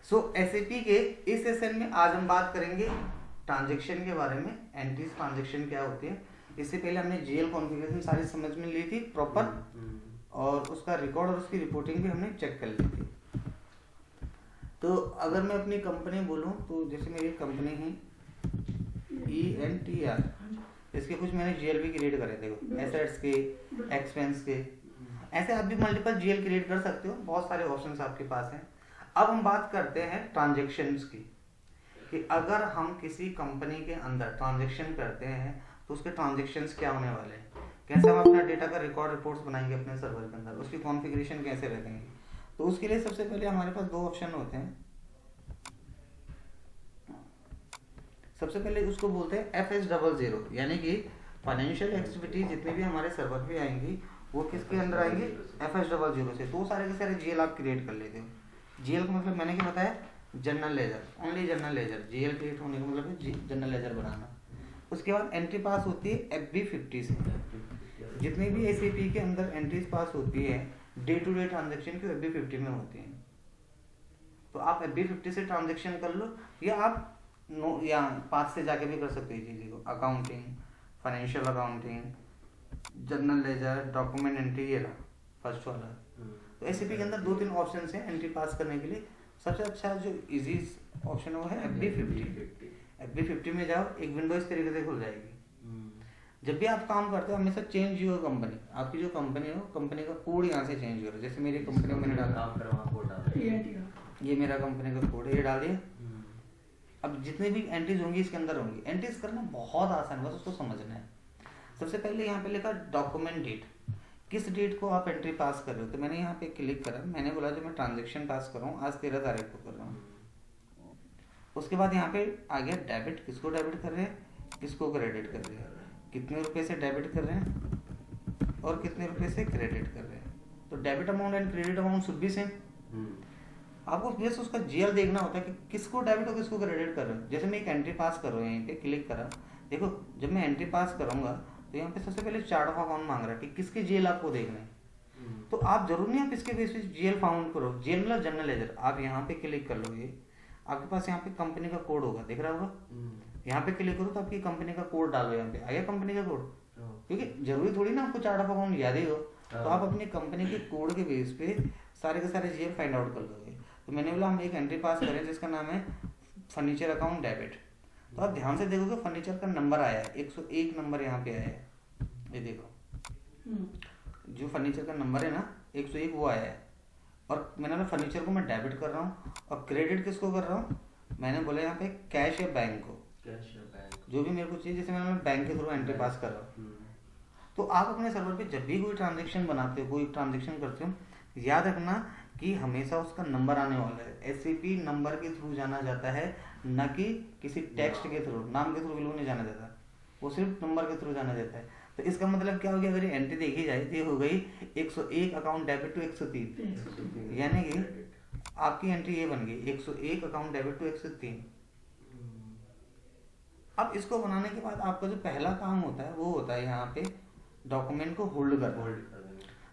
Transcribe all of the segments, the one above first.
सो SAP के इस session में आज हम बात करेंगे ट्रांजैक्शन के बारे में। एंट्रीज ट्रांजैक्शन क्या होती है। इससे पहले हमने जीएल कॉन्फ़िगरेशन सारी समझ में ली थी प्रॉपर, और उसका रिकॉर्ड और उसकी रिपोर्टिंग भी हमने चेक कर ली थी। तो अगर मैं अपनी कंपनी बोलूँ तो जैसे मेरी कंपनी है ENTR, इसके कुछ मैंने जीएल भी क्रिएट करे थे, एसेट्स के, एक्सपेंस के। ऐसे आप भी मल्टीपल जीएल क्रिएट कर सकते हो, बहुत सारे ऑप्शंस आपके पास हैं। अब हम बात करते हैं ट्रांजैक्शंस की, कि अगर हम किसी कंपनी के अंदर ट्रांजैक्शन करते हैं तो उसके ट्रांजैक्शंस क्या होने वाले हैं, कैसे हम अपना डेटा का रिकॉर्ड रिपोर्ट्स बनाएंगे अपने सर्वर के अंदर, उसकी कॉन्फ़िगरेशन कैसे रखेंगे। तो उसके लिए सबसे पहले हमारे पास दो ऑप्शन होते हैं। सबसे पहले उसको बोलते हैं FS00, यानी कि फाइनेंशियल एक्टिविटी जितनी भी हमारे सर्वर पे आएंगी वो किसके अंदर आएंगे, FS00 से। तो सारे के सारे जीएल आप क्रिएट कर लेते हो। जीएल का मतलब मैंने क्या बताया, general ledger, only general ledger. GL create होने का मतलब है जनरल लेजर बनाना। उसके बाद एंट्री पास होती है FB50 से। जितनी भी एसएपी के अंदर एंट्रीज पास होती है डे टू डे ट्रांजेक्शन की FB50 में होती हैं। तो आप FB50 से ट्रांजेक्शन कर लो, या आप या पास से जाके भी कर सकते हो चीज़ों को। Accounting, financial accounting, general ledger, document entry, ये रहा फर्स्ट वाला। तो एसएपी के अंदर 2-3 ऑप्शन हैं एंट्री पास करने के लिए। सबसे अच्छा जो इजी ऑप्शन है वो है FB50। FB50 में जाओ, एक विंडो इस तरीके से खुल जाएगी। जब भी आप काम करते हो हमेशा चेंज योर कंपनी, आपकी जो कंपनी हो कंपनी का कोड यहाँ से चेंज करो। जैसे मेरी कंपनी में मैंने डाला, ये मेरा कंपनी का कोड है, ये डाल दिया। अब जितनी भी एंट्रीज होंगी इसके अंदर होंगी। एंट्रीज करना बहुत आसान है, बस उसको समझना है। सबसे पहले यहाँ पे लिखा डॉक्यूमेंट डेट, किस डेट को आप एंट्री पास कर रहे हो। तो मैंने यहाँ पे क्लिक करा, मैंने बोला जो मैं ट्रांजेक्शन पास कर रहा हूँ आज 13 तारीख को कर रहा हूँ। उसके बाद यहाँ पे आ गया डेबिट, किसको डेबिट कर रहे हैं, किसको क्रेडिट कर रहे हैं, कितने रुपए से डेबिट कर रहे हैं और कितने रुपए से क्रेडिट कर रहे हैं। तो debit amount and credit amount should be same. आपको बेस उसका जीएल देखना होता है कि किसको डेबिट और किसको क्रेडिट कर रहे हो। जैसे मैं एक एंट्री पास कर रहा हूँ, यहीं पे क्लिक करा, देखो जब मैं एंट्री पास करूंगा तो यहाँ पे सबसे पहले चार्ट ऑफ अकाउंट मांग रहा है कि किसके जीएल आपको देखना है। तो आप जरूर नहीं आप इसके बेस पे जीएल फाउंड करो, जीएल मतलब जनरल लेजर। आप यहाँ पे क्लिक कर लोगे, आपके पास यहाँ पे कंपनी का कोड होगा, दिख रहा होगा। यहाँ पे क्लिक करो तो आपकी कंपनी का कोड डालो, यहाँ पे आ गया कंपनी का कोड। क्योंकि जरूरी थोड़ी ना आपको चार्ट ऑफ अकाउंट याद ही हो, तो आप अपनी कंपनी के कोड के बेस पे सारे के सारे जीएल फाइंड आउट कर लोगे। तो मैंने बोला हम एक एंट्री पास करें जिसका नाम है फर्नीचर अकाउंट डेबिट। तो आप ध्यान से देखोगे फर्नीचर का नंबर आया है 101 नंबर यहाँ पे आया है, ये देखो जो फर्नीचर का नंबर है ना 101 वो आया है। और मैंने बोला फर्नीचर को मैं डेबिट कर रहा हूँ, और क्रेडिट किसको कर रहा हूँ, मैंने बोला यहाँ पे कैश या बैंक को, जो भी मेरे को चाहिए। जैसे मैंने बैंक के थ्रू एंट्री पास कर रहा हूँ। तो आप अपने सर्वर पे जब भी कोई ट्रांजेक्शन बनाते हो, कोई ट्रांजेक्शन करते हो, याद रखना कि हमेशा उसका नंबर आने वाला है। एसएपी नंबर के थ्रू जाना जाता है, न कि किसी टेक्स्ट के थ्रू, नाम के थ्रू बिल्कुल नहीं जाना जाता, वो सिर्फ नंबर के थ्रू जाना जाता है। तो इसका मतलब क्या हो गया, अगर ये एंट्री देखी जाए तो ये हो गई 101 अकाउंट डेबिट टू 103, यानी कि आपकी एंट्री ये बन गई 101 अकाउंट डेबिट टू 103। अब इसको बनाने के बाद आपका जो पहला काम होता है वो होता है यहाँ पे डॉक्यूमेंट को होल्ड करना।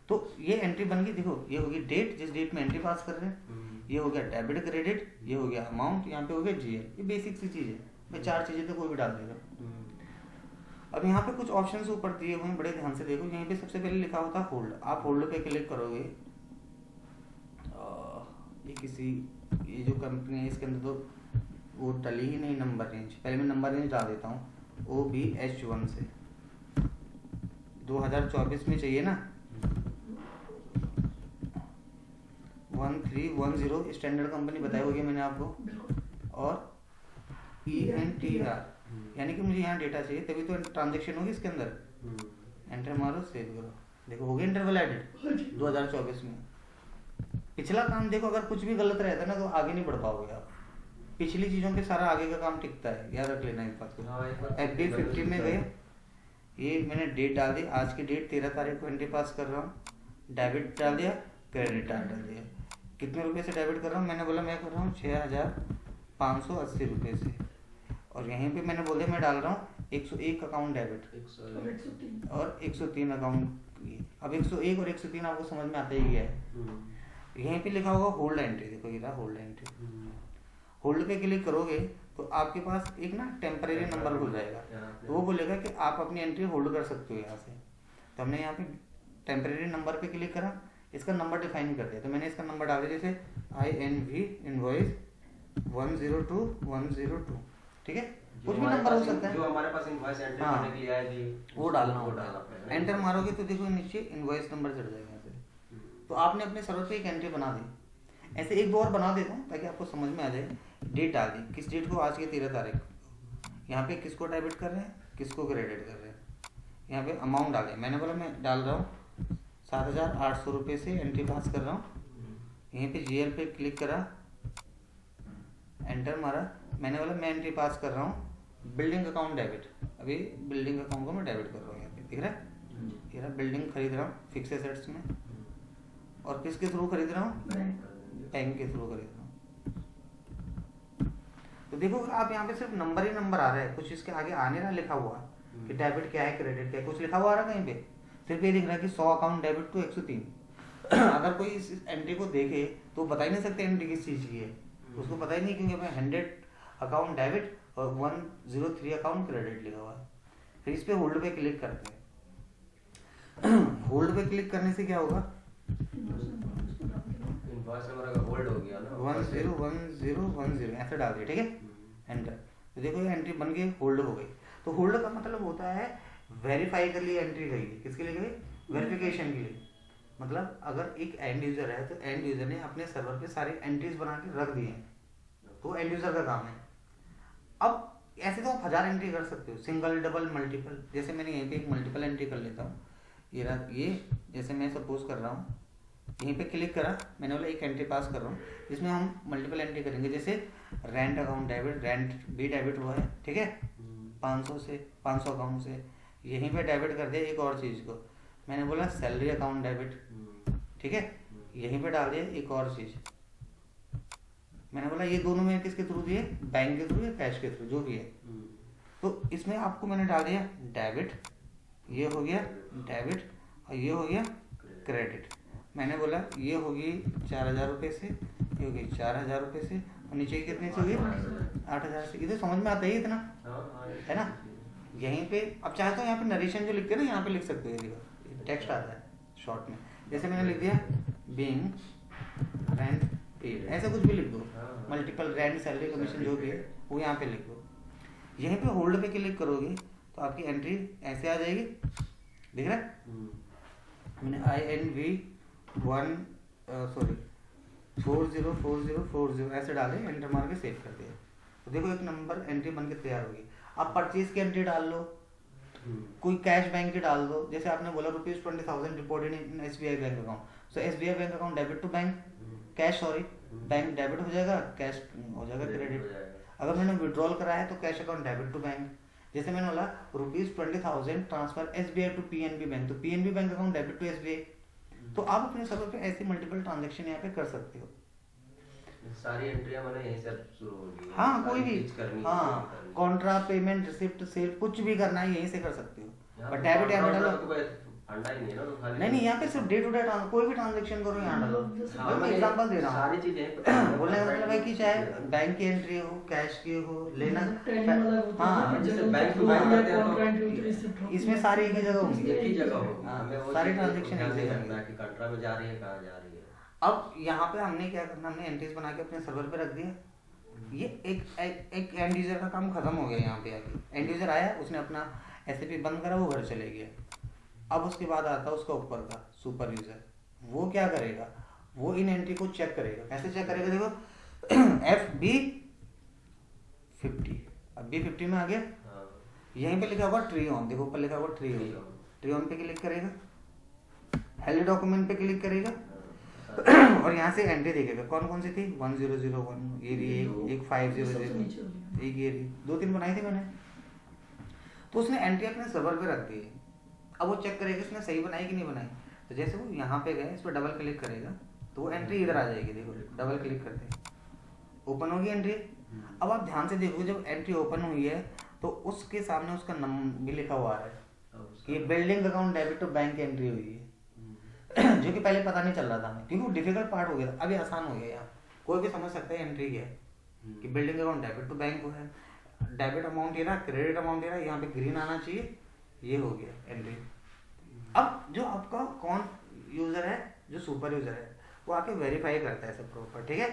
तो ये एंट्री बन गई, देखो ये होगी डेट, जिस डेट में एंट्री पास कर रहे हैं, ये हो गया डेबिट क्रेडिट, ये हो गया अमाउंट, यहाँ पे हो गया जीएल। ये बेसिक सी चीज है, मैं 4 चीजें तो कोई भी डाल देगा। अब यहाँ पे कुछ ऑप्शंस ऊपर दिए हुए हैं, बड़े ध्यान से देखो। यहाँ पे सबसे पहले लिखा होता है होल्ड, आप होल्ड पे क्लिक करोगे। ये जो कंपनी है इसके अंदर तो वो टली ही नहीं नंबर रेंज। पहले मैं नंबर रेंज डाल देता हूँ, OBH1 से 2024 में चाहिए ना, 1310 स्टैंडर्ड कंपनी बताई होगी मैंने आपको। और ENTR, यानी कि मुझे यहाँ डेटा चाहिए, तभी तो ट्रांजेक्शन होगी इसके अंदर। एंटर मारो, सेव करो, देखो हो गया इंटरवल एडिट 2024 में। पिछला काम देखो, अगर कुछ भी गलत रहता है ना तो आगे नहीं बढ़ पाओगे आप। पिछली चीजों पे सारा आगे का काम टिकता है, याद रख लेना इस बात को। FB50 में गए, ये मैंने डेट डाल दी, आज की डेट 13 तारीख को एंट्री पास कर रहा हूँ, डेबिट डाल दिया, क्रेडिट डाल दिया। कितने रुपए से डेबिट कर रहा हूँ, मैंने बोला मैं कर रहा हूँ 6580 रुपये से। और यहीं पे मैंने बोले मैं डाल रहा हूँ 101 अकाउंट डेबिट और 103 अकाउंट। अब 101 और 103 आपको समझ में आता ही है। यहीं पे लिखा होगा होल्ड एंट्री, देखो ये रहा होल्ड एंट्री। होल्ड पे क्लिक करोगे तो आपके पास एक ना टेम्परेरी नंबर खुल जाएगा, तो वो बोलेगा कि आप अपनी एंट्री होल्ड कर सकते हो यहाँ से। तो हमने यहाँ पे टेम्परेरी नंबर पे क्लिक करा, इसका नंबर डिफाइन कर दिया। तो मैंने इसका नंबर डाल दिया जैसे INV इनवॉइस 102 ठीक है, कुछ भी नंबर हो सकता है जो हमारे पास इनवॉइस एंटर करने के लिए आएगी वो डालना होगा। एंटर मारोगे तो देखो नीचे इनवॉइस नंबर चढ़ जाएगा यहाँ पे। तो आपने अपने सर्वर पे एक एंट्री बना दी। ऐसे एक दो और बना देता हूँ ताकि आपको समझ में आ जाए। डेट आ गई, किस डेट को, आज की 13 तारीख। यहाँ पे किसको डेबिट कर रहे हैं, किसको क्रेडिट कर रहे हैं। यहाँ पे अमाउंट डाले, मैंने बोला मैं डाल रहा हूँ 7,800 रुपये से एंट्री पास कर रहा हूँ। यहीं पे GL पे क्लिक करा, एंटर मारा, मैंने बोला मैं एंट्री पास कर रहा हूँ बिल्डिंग अकाउंट डेबिट। अभी बिल्डिंग अकाउंट को मैं डेबिट कर रहा हूँ। यहाँ पे दिख रहा है, ये रहा बिल्डिंग खरीद रहा हूँ फिक्स एसेट्स में। और किसके थ्रू खरीद रहा हूँ, बैंक के थ्रू खरीद रहा हूँ। तो देखो आप यहाँ पे सिर्फ नंबर ही नंबर आ रहा है, कुछ इसके आगे आने रहा लिखा हुआ कि डेबिट क्या है क्रेडिट क्या है, कुछ लिखा हुआ आ रहा है कहीं पे। सिर्फ ये दिख रहा है कि 100 अकाउंट डेबिट टू 103। अगर कोई इस एंट्री को देखे तो बता ही नहीं सकते एंट्री किस चीज की है, उसको पता ही नहीं, क्योंकि 100 अकाउंट डेबिट और 103 अकाउंट क्रेडिट लिखा हुआ है। फिर इस पे होल्ड पे क्लिक करते हैं। होल्ड पे क्लिक करने से क्या होगा, इनवॉइस नंबर अगर होल्ड हो गया ना 101010 ऐसे डाल दिया, ठीक है, एंटर। तो देखो ये एंट्री बन गई, होल्ड हो गई। तो होल्ड का मतलब होता है वेरीफाई के लिए एंट्री गई, किसके लिए गई, वेरिफिकेशन के लिए। मतलब अगर एक एंड यूजर है तो एंड यूजर ने अपने सर्वर पे सारी एंट्रीज बना के रख दी हैं, तो एंड यूजर का काम है। अब ऐसे तो आप 1000 एंट्री कर सकते हो, सिंगल डबल मल्टीपल। जैसे मैंने यहीं पे एक मल्टीपल एंट्री कर लेता हूँ, ये जैसे मैं सपोज कर रहा हूँ, यहीं पे क्लिक करा, मैंने बोला एक एंट्री पास कर रहा हूँ जिसमें हम मल्टीपल एंट्री करेंगे। जैसे रेंट अकाउंट डेबिट, रेंट भी डेबिट हुआ है, ठीक है, 500 अकाउंट से यहीं पे डेबिट कर दिया। एक और चीज़ को मैंने बोला सैलरी अकाउंट डेबिट, ठीक है, यहीं पे डाल दिया एक और चीज़। मैंने बोला ये दोनों में किसके थ्रू दिए, बैंक के थ्रू या कैश के थ्रू, जो भी है। तो इसमें आपको मैंने डाल दिया डेबिट, ये हो गया डेबिट और ये हो गया क्रेडिट। मैंने बोला ये होगी 4,000 रुपये से, ये होगी 4,000 रुपये से, और नीचे कितने से होगी 8,000 से। इधर समझ में आता है इतना, है ना। यहीं पे अब चाहे तो यहाँ पे नरेशन जो लिखते हैं ना, यहाँ पे लिख सकते हो, देखो टेक्स्ट आता है शॉर्ट में। जैसे मैंने लिख दिया बीइंग रेंट पेड, ऐसा कुछ भी लिख दो, मल्टीपल रेंट सैलरी कमीशन जो भी है वो यहाँ पे लिख दो। यहीं पे होल्ड पे क्लिक करोगे तो आपकी एंट्री ऐसे आ जाएगी, दिख रहा है। मैंने INV 404040 ऐसे डाले, एंटर मार के सेव कर दिया। तो देखो एक नंबर एंट्री बन के तैयार होगी। आप परचेज की एंट्री डाल लो, कोई कैश बैंक की डाल दो। जैसे आपने बोला ₹20,000 reported in SBI bank account, so SBI bank account debit to bank, cash sorry, bank debit हो जाएगा, कैश हो जाएगा क्रेडिट। अगर मैंने विड्रॉल करा है तो cash account debit to bank. जैसे मैंने बोला ₹20,000 transfer SBI to PNB bank, तो PNB bank account debit to SBI। तो आप अपने सर्वर पे ऐसी मल्टीपल ट्रांजैक्शन यहाँ पे कर सकते हो। सारी एंट्रियां मैंने यहीं से शुरू होगी। हाँ कोई भी, हाँ कॉन्ट्रा, पेमेंट, रिसिप्ट, सेल, कुछ भी करना है यहीं से कर सकते हो। बट डेबिट यहाँ पे डालो, नहीं यहाँ पे सिर्फ डे टू डे कोई भी ट्रांजैक्शन करो यहाँ डालो। मैं एग्जांपल दे रहा हूँ, सारी चीजें बोलने का मतलब है कि चाहे बैंक की एंट्री हो, कैश की हो, लेना, हाँ इसमें सारी एक ही जगह होंगी, एक ही जगह होगी, सारी ट्रांजैक्शन एक जगह होंगी कि कंट्रा में जा रही है, कहाँ जा रही है। अब यहाँ पे हमने क्या करना, हमने एंट्रीज बना के अपने सर्वर पे रख दिया। ये एक एंड यूजर का काम खत्म हो गया। यहाँ पे आके एंड यूजर आया, उसने अपना SAP बंद करा, वो घर चले गया। अब उसके बाद आता है उसका ऊपर का सुपर यूजर, वो क्या करेगा, वो इन एंट्री को चेक करेगा। कैसे चेक करेगा, देखो FB50, अब B50 में आ गया, यहीं पे लिखा होगा ट्री ऑन, देखो ऊपर लिखा होगा ट्री ऑन, ट्री ऑन पे क्लिक करेगा, हेल्ड डॉक्यूमेंट पे क्लिक करेगा और यहाँ से एंट्री देखेगा कौन कौन सी थी, 1001, ये रही एक 500, एक ये रही, 2-3 बनाई थी मैंने। तो उसने एंट्री अपने सर्वर पे रख दी है। अब वो चेक करेगा इसने सही बनाई कि नहीं बनाई। तो जैसे वो यहाँ पे गए, इस पर डबल क्लिक करेगा तो वो एंट्री इधर आ जाएगी, देखो डबल क्लिक करते हैं ओपन होगी एंट्री। अब आप ध्यान से देखो, जब एंट्री ओपन हुई है तो उसके सामने उसका नंबर भी लिखा हुआ है कि building account debit to bank entry हुई है। जो कि पहले पता नहीं चल रहा था हमें, क्योंकि वो डिफिकल्ट पार्ट हो गया था, अभी आसान हो गया यार, कोई भी समझ सकता है एंट्री क्या है, कि building account debit to bank हुआ है, डेबिट अमाउंट ये रहा, क्रेडिट अमाउंट ये रहा, यहाँ पे ग्रीन आना चाहिए, ये हो गया एंट्री। अब जो आपका कौन यूजर है, जो सुपर यूजर है, वो आके वेरीफाई करता है सब प्रॉपर, ठीक है।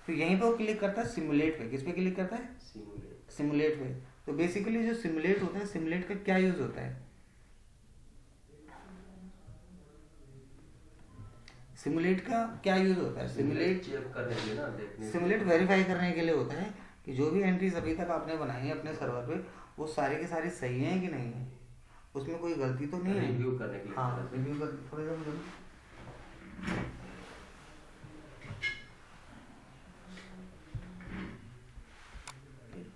तो यहीं पे वो क्लिक करता है सिमुलेट पे, किस पे क्लिक करता है, सिमुलेट पे। तो बेसिकली जो सिमुलेट होता है, सिमुलेट का क्या यूज होता है, सिमुलेट का क्या यूज होता है, सिमुलेट चेक करने के लिए ना, देखने सिमुलेट वेरीफाई करने के लिए होता है कि जो भी एंट्रीज अभी तक आपने बनाई है अपने सर्वर पे, वो सारी की सारी सही हैं कि नहीं है, उसमें कोई गलती तो नहीं है, रिव्यू करने के लिए। हाँ रिव्यू कर थोड़ा सा मुझे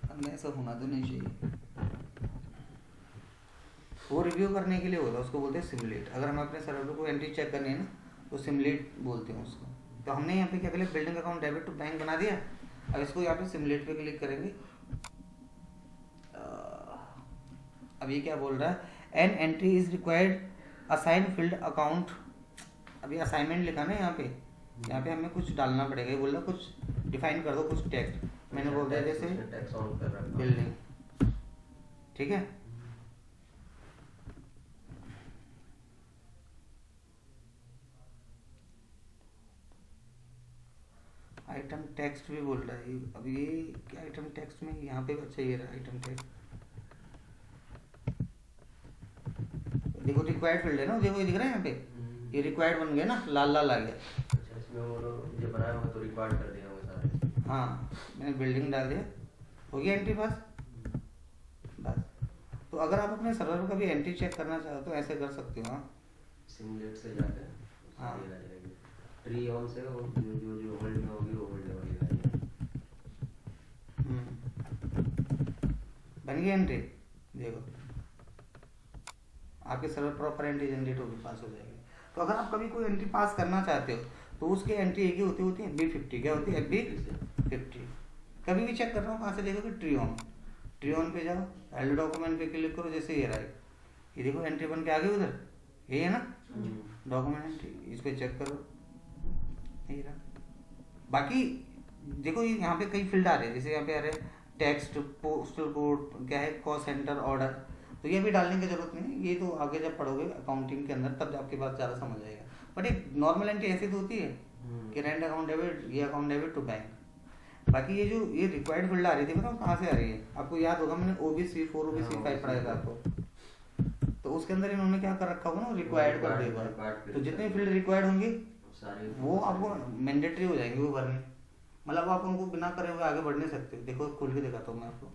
हमने ऐसा होना तो नहीं चाहिए। वो रिव्यू करने के लिए होता है, उसको बोलते हैं सिमुलेट। अगर हमें अपने सर्वर को एंट्री चेक करनी है ना, तो सिमुलेट बोलते हैं उसको। तो हमने यहाँ पे क्या कर लिया, building account debit to bank बना दिया। अब इसको यहाँ पे सिमुलेट पे क्लिक करेंगे। अब ये क्या बोल रहा है, an entry is required assign field account. अभी असाइनमेंट लिखा ना यहाँ पे हमें कुछ डालना पड़ेगा। ये बोल रहा कुछ डिफाइन कर दो, कुछ टेक्स्ट। मैंने बोल दिया जैसे बिल्डिंग, ठीक है। आइटम टेक्स्ट भी बोल रहा है। अब ये क्या आइटम टेक्स्ट में यहाँ पे अच्छा ये रहा आइटम टेक्स्ट। देखो रिक्वायर्ड फील्ड है ना, देखो ये दिख रहा है यहाँ पे, ये रिक्वायर्ड बन गया ना, लाल लाल आ गया। अच्छा, इसमें वो लोग जो बनाया होगा तो रिकॉर्ड कर दिया होगा सारे। हाँ मैंने बिल्डिंग डाल दिया, हो गया एंट्री पास बस। तो अगर आप अपने सर्वर पर कभी एंट्री चेक करना चाहो तो ऐसे कर सकते हो। हाँ सिमुलेट से जाके हाँ ट्री ऑन से वो जो होल्ड में होगी वो होल्ड वाली लाइन। बन गई एंट्री, देखो आपके सर्वर प्रॉपर एंट्री जनरेट होगी, पास हो जाएगी। तो अगर आप कभी कोई एंट्री पास करना चाहते हो तो उसकी एंट्री एक ही होती है FB50। क्या होती है FB50। कभी भी चेक कर रहा हूँ, कहाँ से देखोगे, ट्री ऑन पे जाओ, एल डॉक्यूमेंट पे क्लिक करो, जैसे ये रहा ये देखो एंट्री बन के आ गई उधर, ये है ना डॉक्यूमेंट एंट्री, इस पे चेक करो ये रहा। बाकी देखो ये यहाँ पे कई फील्ड आ रहे हैं, जैसे यहाँ पे आ रहे हैं टेक्स्ट, पोस्टल कोड, क्या है, कॉस्ट सेंटर, ऑर्डर। तो ये भी डालने की जरूरत नहीं है, ये तो आगे जब पढ़ोगे अकाउंटिंग के अंदर तब आपके पास ज़्यादा समझ आएगा। बट एक नॉर्मल एंट्री ऐसी तो होती है कि रेंट अकाउंट डेबिट, ये अकाउंट डेबिट टू बैंक। बाकी ये जो ये रिक्वायर्ड फील्ड आ रही थी, बताओ कहाँ से आ रही है, आपको याद होगा मैंने OBC4 OBC5 पढ़ाया था आपको। तो उसके अंदर इन्होंने क्या कर रखा होगा ना, रिक्वायर्ड कर देगा। तो जितने फील्ड रिक्वायर्ड होंगे वो आपको मैंडेटरी हो जाएंगे वो भरने, मतलब आप उनको बिना करे हुए आगे बढ़ नहीं सकते। देखो खोल के दिखाता हूँ मैं आपको।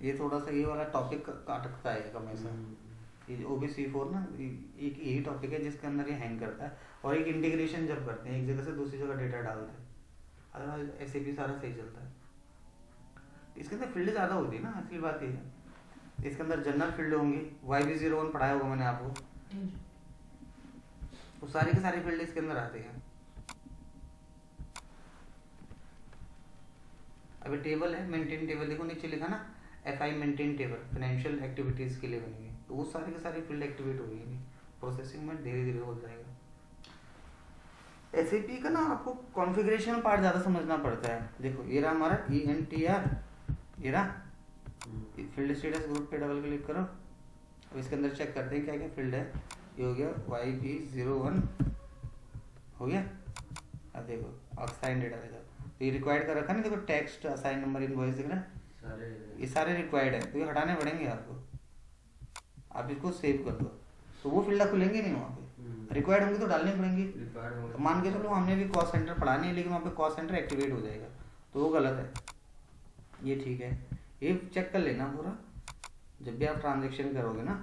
ये थोड़ा सा ये वाला टॉपिक अटकता है हमेशा। ये OBC4 ना एक यही टॉपिक है जिसके अंदर ये हैंग करता है। और एक इंटीग्रेशन जब करते हैं एक जगह से दूसरी जगह डेटा डालते हैं, अदरवाइज SAP सारा सही चलता है। इसके अंदर फील्ड ज़्यादा होती है ना, असली बात ये है। इसके अंदर जनरल फील्ड होंगी, YB01 पढ़ाया होगा मैंने आपको, वो सारे के सारे फील्ड इसके अंदर आते हैं। अभी टेबल है, मेंटेन टेबल, देखो नीचे लिखा ना FI maintain table, financial activities के लिए बनेंगे। तो वो सारे के सारे फील्ड एक्टिवेट हो गई, प्रोसेसिंग में धीरे धीरे हो जाएगा। SAP का ना आपको कॉन्फ़िगरेशन पार्ट ज़्यादा समझना पड़ता है। देखो ये रहा हमारा ENTR, ये रहा फील्ड स्टेटस ग्रुप पे डबल क्लिक करो। अब इसके अंदर चेक करते हैं क्या क्या फील्ड है। ये हो गया YB01 हो गया। अब देखो असाइन डेटा देखो, तो ये रिक्वायर्ड कर रखा है ना, देखो टेक्स्ट, असाइन नंबर, इनवॉइस दिख रहा है, ये सारे रिक्वायर्ड है। तो ये हटाने पड़ेंगे आपको, आप इसको सेव कर दो तो वो फील्ड खुलेंगे नहीं वहाँ पे। रिक्वायर्ड होंगे तो डालने पड़ेंगे। तो मान के चलो हमने भी कॉस्ट सेंटर पढ़ा नहीं है, लेकिन वहाँ पे कॉस्ट सेंटर एक्टिवेट हो जाएगा, तो वो गलत है। ये ठीक है, ये चेक कर लेना पूरा जब भी आप ट्रांजेक्शन करोगे ना,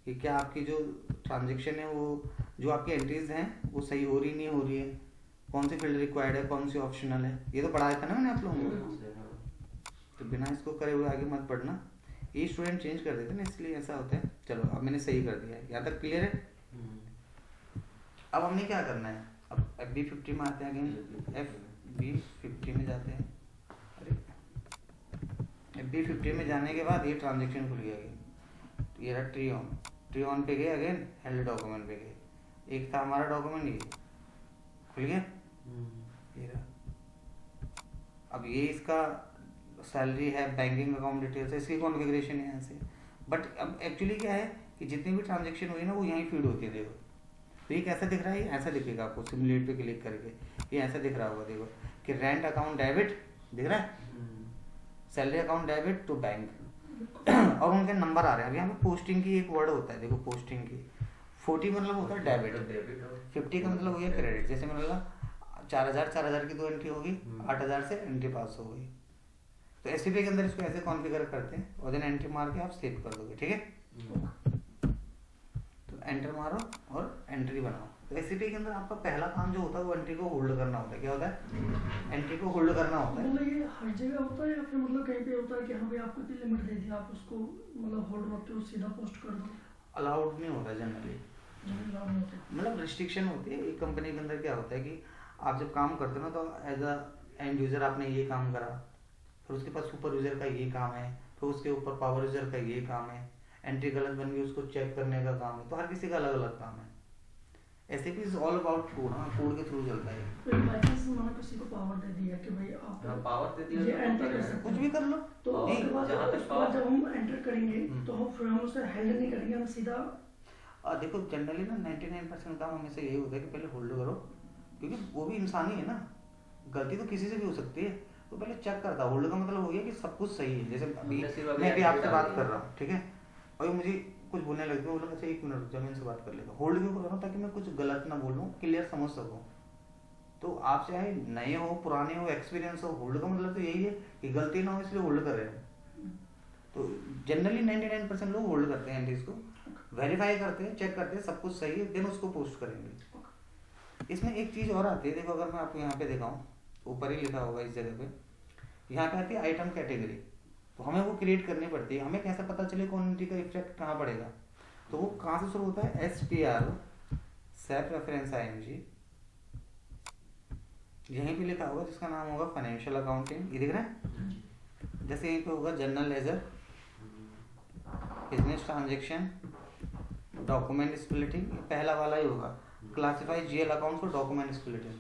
कि क्या आपकी जो ट्रांजेक्शन है वो जो आपकी एंट्रीज हैं वो सही हो रही नहीं हो रही है, कौन सी फील्ड रिक्वायर्ड है, कौन सी ऑप्शनल है। ये तो पढ़ाया था ना मैंने आप लोगों को। तो बिना इसको करे हुए आगे मत पढ़ना। ये स्टूडेंट चेंज कर देते हैं ना, इसलिए ऐसा होता है। चलो अब मैंने सही कर दिया है, यहाँ तक क्लियर है। अब हमने क्या करना है, अब FB50 में आते हैं, अगेन FB50 में जाते हैं। अरे FB50 में जाने के बाद ये ट्रांजेक्शन खुल गया, ये रहा ट्री ऑन पे गए, अगेन हेल्ड डॉक्यूमेंट पे गए, एक था हमारा डॉक्यूमेंट, ये खुल गया, ये रहा। अब ये इसका सैलरी है, बैंकिंग अकाउंट डिटेल्स है, इसकी कॉन्फ़िगरेशन है यहाँ से। बट अब एक्चुअली क्या है कि जितनी भी ट्रांजेक्शन हुई ना वो यहीं फीड होती है। देखो तो ये कैसा दिख रहा है, ये ऐसा दिखेगा आपको सिमुलेट पे क्लिक करके, ये ऐसा दिख रहा होगा। देखो कि रेंट अकाउंट डेबिट दिख रहा है, salary account debit to bank, और उनके नंबर आ रहे हैं। अब यहाँ पे पोस्टिंग की एक वर्ड होता है, देखो पोस्टिंग की 40 मतलब होता है डेबिट, 50 का मतलब हो गया क्रेडिट। जैसे मैंने बोला 4000 की 2 एंट्री होगी, 8000 से एंट्री पास हो गई। तो एससीपी के अंदर इसको ऐसे कॉन्फ़िगर करते हैं और देन एंट्री मार के आप सेव कर दोगे, ठीक है। तो एंटर मारो और एंट्री बनाओ। तो एससीपी के अंदर आपका पहला काम जो होता है वो एंट्री को होल्ड करना होता है। क्या होता है, एंट्री को होल्ड करना होता है। मतलब ये हर जगह होता है या फिर मतलब कहीं पे होता है कि हाँ भाई आपको इतनी लिमिट दे दी, आप उसको मतलब होल्ड रखते हो, सीधा पोस्ट कर दो? अलाउड नहीं होता जनरली, मतलब रिस्ट्रिक्शन होती है। एक कंपनी के अंदर क्या होता है कि आप जब काम करते हो ना तो एज अ एंड यूजर आपने ये काम करा, फिर उसके पास सुपर यूजर का ये काम है, फिर उसके ऊपर पावर यूजर का ये काम है, एंट्री गलत बन गई उसको चेक करने का काम है। तो हर किसी का अलग अलग काम है। SAP is all about code, हाँ कोड के थ्रू चलता है। तो बाय चांस मैंने किसी को पावर दे दिया कि भाई आप पावर दे दिया ये एंटर कर सकते कुछ भी कर लो। तो उसके बाद जब हम एंटर करेंगे तो हम उसे हैंडल नहीं करेंगे, हम सीधा देखो जनरली ना 99% काम हमेशा यही होता है कि पहले होल्ड करो, क्योंकि वो भी इंसान ही है ना, गलती तो किसी से भी हो सकती है। तो पहले चेक करता, होल्ड का मतलब हो गया कि सब कुछ सही है। जैसे अभी मैं भी आपसे बात कर रहा हूँ, ठीक है, और ये मुझे कुछ बोलने लगते हैं, बोला अच्छा 1 मिनट जमीन से बात कर लेगा। होल्ड क्यों कर रहा हूँ, ताकि मैं कुछ गलत ना बोलूँ, क्लियर समझ सकूँ। तो आप चाहे नए हो पुराने हो एक्सपीरियंस हो, होल्ड का मतलब तो यही है कि गलती ना हो, इसलिए होल्ड कर रहे हैं। तो जनरली 99% लोग होल्ड करते हैं एंट्रीज को, वेरीफाई करते हैं, चेक करते हैं सब कुछ सही है, देन उसको पोस्ट करेंगे। इसमें एक चीज़ और आती है, देखो अगर मैं आपको यहाँ पे दिखाऊँ, ऊपर ही लिखा होगा इस जगह पे, यहाँ पे आती है आइटम कैटेगरी। तो हमें वो क्रिएट करनी पड़ती है। हमें कैसे पता चले कौन एंट्री का इफेक्ट कहाँ पड़ेगा, तो वो कहाँ से शुरू होता है, SPR सेल्फ रेफरेंस ING, यहीं पे लिखा होगा जिसका नाम होगा फाइनेंशियल अकाउंटिंग, ये दिख रहा है। जैसे यहीं पे होगा general ledger, business transaction, document splitting, पहला वाला ही होगा। क्लासिफाई GL अकाउंट को डॉक्यूमेंट स्प्लिटिंग।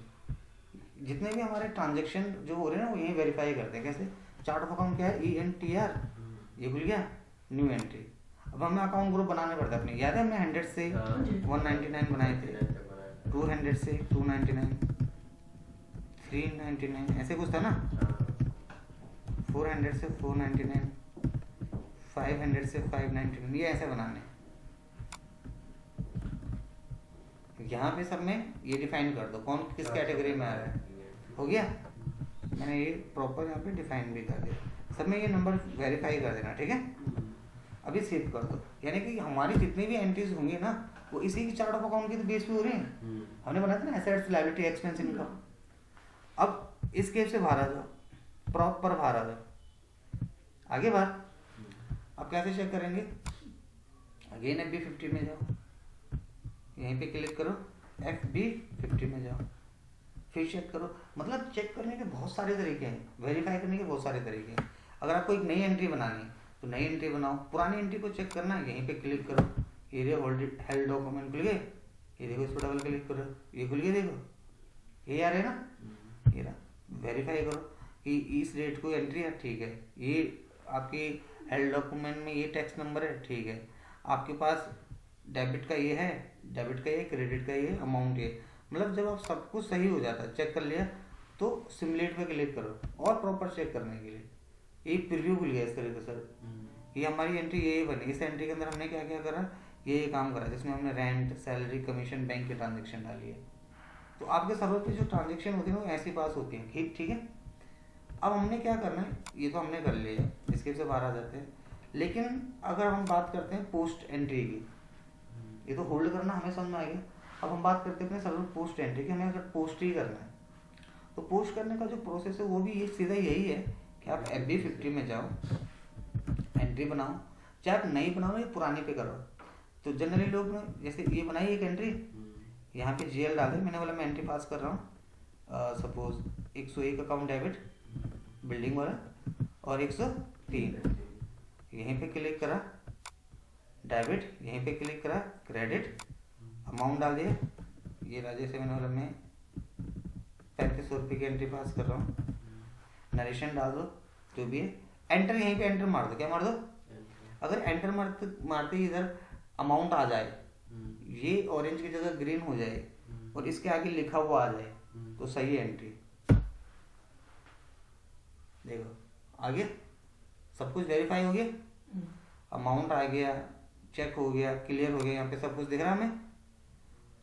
जितने भी हमारे ट्रांजेक्शन जो हो रहे हैं ना वो यहीं वेरीफाई करते हैं। कैसे, चार्ट ऑफ अकाउंट क्या है, ENTR, ये भूल गया, न्यू एंट्री। अब हमें अकाउंट ग्रुप बनाने पड़ता है अपने, याद है हमने 100 से 199 बनाए थे, 200 से 299, 399 ऐसे कुछ था ना, 400 से 499, 500 से 599, ये ऐसे बनाने। यहाँ पे सब में ये डिफाइन कर दो कौन किस कैटेगरी में आ रहा है। हो गया, मैंने ये प्रॉपर यहाँ पे डिफाइन भी कर दिया। सब में ये नंबर वेरीफाई कर देना, ठीक है। अभी सेव कर दो, यानी कि हमारी जितनी भी एंट्रीज होंगी ना वो इसी की चार्ट ऑफ अकाउंट की तो बेस पे हो रही हैं। हमने बनाया था ना एसेट्स, लायबिलिटी, एक्सपेंस, इनकम। अब इस केस से बाहर आ जाओ, प्रॉपर बाहर आ जाओ, आगे बाहर। अब कैसे चेक करेंगे, अगेन FB50 में जाओ, यहीं पे क्लिक करो, FB50 में जाओ, फिर चेक करो। मतलब चेक करने के बहुत सारे तरीके हैं, वेरीफाई करने के बहुत सारे तरीके हैं। अगर आपको एक नई एंट्री बनानी है तो नई एंट्री बनाओ, पुरानी एंट्री को चेक करना है यहीं पे क्लिक करो, एरिया हेल्ड डॉक्यूमेंट खुल गए, ये देखो इस पर डबल क्लिक करो, ये खुल गया, देखो ये आ रहे हैं ना, ये रहा। वेरीफाई करो कि इस डेट को एंट्री है, ठीक है, ये आपकी हेल्ड डॉक्यूमेंट में ये टैक्स नंबर है, ठीक है, आपके पास डेबिट का ये है, डेबिट का ये, क्रेडिट का ये, अमाउंट ये। मतलब जब आप सब कुछ सही हो जाता है, चेक कर लिया, तो सिमुलेट पे क्लिक करो और प्रॉपर चेक करने के लिए एक प्रीव्यू खुल गया इस तरीके से। ये हमारी एंट्री ये बनी, इस एंट्री के अंदर हमने क्या क्या करा, ये काम करा जिसमें हमने रेंट, सैलरी, कमीशन, बैंक के ट्रांजेक्शन डाली है। तो आपके सर्वर पे जो ट्रांजेक्शन होती है वो ऐसी पास होती है, ठीक है। अब हमने क्या करना है, ये तो हमने कर लिया, इसके से बाहर आ जाते हैं। लेकिन अगर हम बात करते हैं पोस्ट एंट्री की, ये तो होल्ड करना हमें समझ में आ गया। अब हम बात करते हैं अपने सर्वर पोस्ट एंट्री की, हमें अगर पोस्ट ही करना है तो पोस्ट करने का जो प्रोसेस है वो भी ये सीधा यही है कि आप FB50 में जाओ, एंट्री एंट्री बनाओ, चाहे आप नई बनाओ या पुरानी पे करो। तो जनरली लोग ना जैसे ये बनाई एक एंट्री, यहाँ पे जीएल डाले, मैंने बोला मैं एंट्री पास कर रहा हूँ सपोज 101 अकाउंट डेबिट बिल्डिंग वाला और 103, यहीं पे क्लिक करा डेबिट, यहीं पे क्लिक करा क्रेडिट, अमाउंट डाल दिया, ये रहा। जैसे मैंने बोला मैं 3500 रुपये की एंट्री पास कर रहा हूँ, नरेशन डाल दो जो भी है, एंटर, यहीं पे एंटर मार दो। क्या मार दो? अगर एंटर मारते ही इधर अमाउंट आ जाए, ये ऑरेंज की जगह ग्रीन हो जाए और इसके आगे लिखा हुआ आ जाए तो सही है एंट्री। देखो आगे सब कुछ वेरीफाई हो गया, अमाउंट आ गया, चेक हो गया, क्लियर हो गया, यहाँ पे सब कुछ दिख रहा है हमें।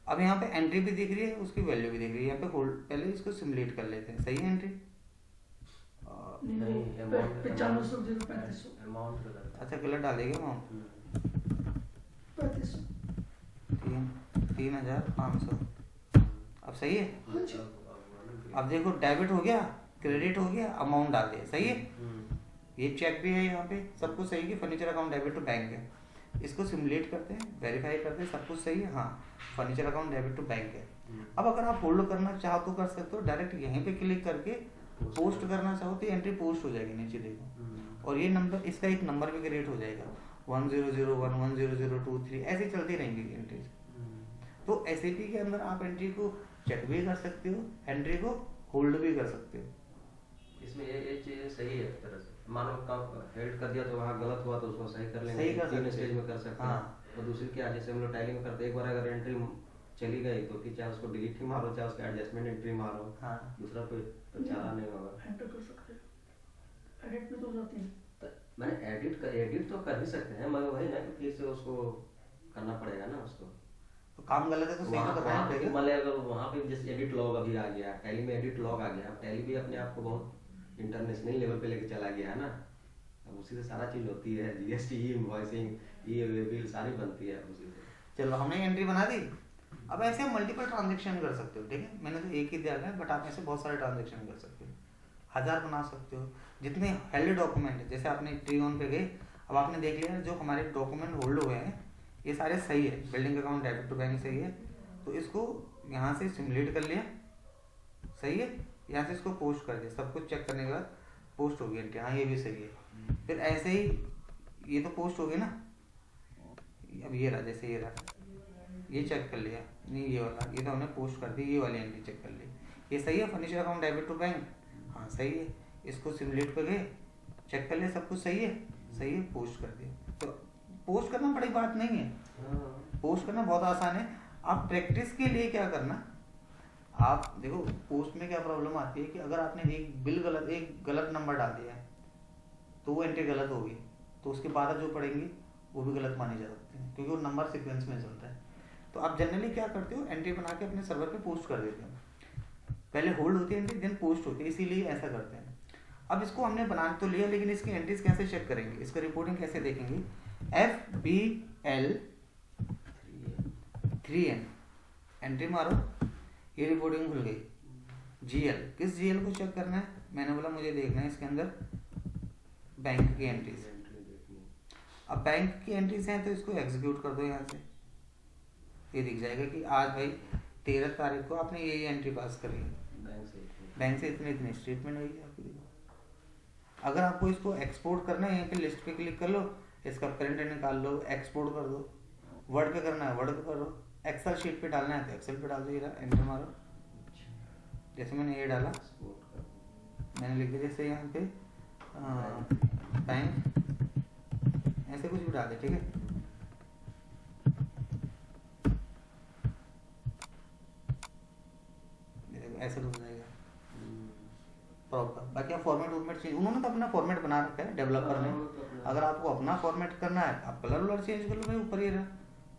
अब यहाँ पे एंट्री भी दिख रही है, उसकी वैल्यू भी दिख रही है। यहाँ पे होल्ड, पहले इसको सिमुलेट कर लेते हैं। सही है एंट्री? नहीं, 9500 अमाउंट गलत। अच्छा गलत डालेगा अमाउंट, 3500। 3,500। अब सही है? हाँ जी। अब देखो डेबिट हो गया, क्रेडिट हो गया, अमाउंट डाल दिया। सही है? ये चेक भी है, यहाँ पे सब कुछ सही है। Furniture account debit to bank है, इसको सिमुलेट करते हैं, वेरीफाई करते हैं, सब कुछ सही है। हाँ, furniture account debit to bank है। अब अगर आप होल्ड करना चाहो तो कर सकते हो, डायरेक्ट यहीं पे क्लिक करके पोस्ट करना चाहो तो एंट्री पोस्ट हो जाएगी नीचे देखो। और ये नंबर, इसका एक नंबर भी क्रिएट हो जाएगा 1001 1002 ऐसे चलती रहेंगी एंट्रीज। तो एसएपी के अंदर आप एंट्री को चेक भी कर सकते हो, एंट्री को होल्ड भी कर सकते हो। इसमें ये चीज सही है एक तरह से। मानो काम हेड कर दिया तो वहाँ गलत हुआ तो उसको सही कर लेंगे, सही कर सकते स्टेज में कर सकते हैं। हाँ। और दूसरी क्या, जैसे हम लोग टैली में करते हैं, एक बार अगर एंट्री चली गई तो फिर चाहे उसको डिलीट ही मारो, चाहे उसका एडजस्टमेंट एंट्री मारो, हाँ। दूसरा कोई तो चारा नहीं होगा। एंटर कर सकते हैं, एडिट में तो हो जाती है। तो मैंने एडिट तो कर ही सकते हैं, मगर वही ना कि फिर से उसको करना पड़ेगा ना उसको। तो काम गलत है तो सही तो करना पड़ेगा। मान लिया अगर वहाँ पे जैसे एडिट लॉग अभी आ गया, टैली में एडिट लॉग आ गया, अब टैली भी अपने आप को बहुत इंटरनेशनल लेवल पे लेके चला गया है ना। अब उसी से सारा चीज होती है, जीएसटी, इनवॉइसिंग, ये बिल सारी बनती है उसी से। चलो हमने एंट्री बना दी। अब ऐसे मल्टीपल ट्रांजेक्शन कर सकते हो, ठीक है। मैंने तो एक ही दिया है, बट आप ऐसे बहुत सारे ट्रांजेक्शन कर सकते हो, 1000 बना सकते हो। जितने हेल्ड डॉक्यूमेंट है, जैसे आपने ट्री ऑन पे गए, अब आपने देख लिया जो हमारे डॉक्यूमेंट होल्ड हुए हैं ये सारे सही है, building account debit to bank सही है, तो इसको यहाँ से सिमुलेट कर लिया, सही है। यहाँ से इसको पोस्ट कर दिया, सब कुछ चेक करने के बाद पोस्ट हो गई एंट्री, हाँ ये भी सही है। फिर ऐसे ही ये तो पोस्ट हो गई ना। अब ये रहा, जैसे ये रहा, ये चेक कर लिया, नहीं ये वाला, ये तो हमने पोस्ट कर दी, ये वाली एंट्री चेक कर ली, ये सही है। Furniture account debit to bank, हाँ सही है। इसको सिमुलेट कर गए, चेक कर लिया, सब कुछ सही है, सही है, पोस्ट कर दिया। तो पोस्ट करना बड़ी बात नहीं है, पोस्ट करना बहुत आसान है। आप प्रैक्टिस के लिए क्या करना, आप देखो पोस्ट में क्या प्रॉब्लम आती है कि अगर आपने एक बिल गलत, एक गलत नंबर डाल दिया है तो वो एंट्री गलत होगी, तो उसके बाद जो पढ़ेंगे वो भी गलत माने जा सकते हैं, क्योंकि वो नंबर सीक्वेंस में चलता है। तो आप जनरली क्या करते हो, एंट्री बना के अपने सर्वर पे पोस्ट कर देते हो। पहले होल्ड होती है एंट्री, देन पोस्ट होती है, इसीलिए ऐसा करते हैं। अब इसको हमने बना तो लिया, लेकिन इसकी एंट्रीज कैसे चेक करेंगे, इसका रिपोर्टिंग कैसे देखेंगे। FBL 3N एंट्री मारो, ये रिपोर्टिंग खुल गई। GL, किस GL को चेक करना है, मैंने बोला मुझे देखना है इसके अंदर बैंक की एंट्रीज। अब बैंक की एंट्रीज हैं तो इसको एग्जीक्यूट कर दो यहाँ से, ये दिख जाएगा कि आज भाई 13 तारीख को आपने ये एंट्री पास करी है, बैंक से इतनी इतनी स्टेटमेंट हुई है आपकी। अगर आपको इसको एक्सपोर्ट करना है, यहाँ पे लिस्ट पे क्लिक कर लो, इसका प्रिंट निकाल लो, एक्सपोर्ट कर दो। वर्ड पे करना है वर्ड पे करो, एक्सेल शीट पे डालना है तो एक्सेल पे डाल दो, ये एंटर मारो। जैसे मैंने ये डाला, मैंने लिख दिया जैसे यहाँ पे बैंक, ऐसे कुछ भी डाल दे, ठीक है। ऐसे हो जाएगा प्रॉपर। बाकी आप फॉर्मेट वॉर्मेट चेंज, उन्होंने तो अपना फॉर्मेट बना रखा है डेवलपर ने। अगर आपको अपना फॉर्मेट करना है आप कलर वलर चेंज कर लो, भाई ऊपर ही रहा,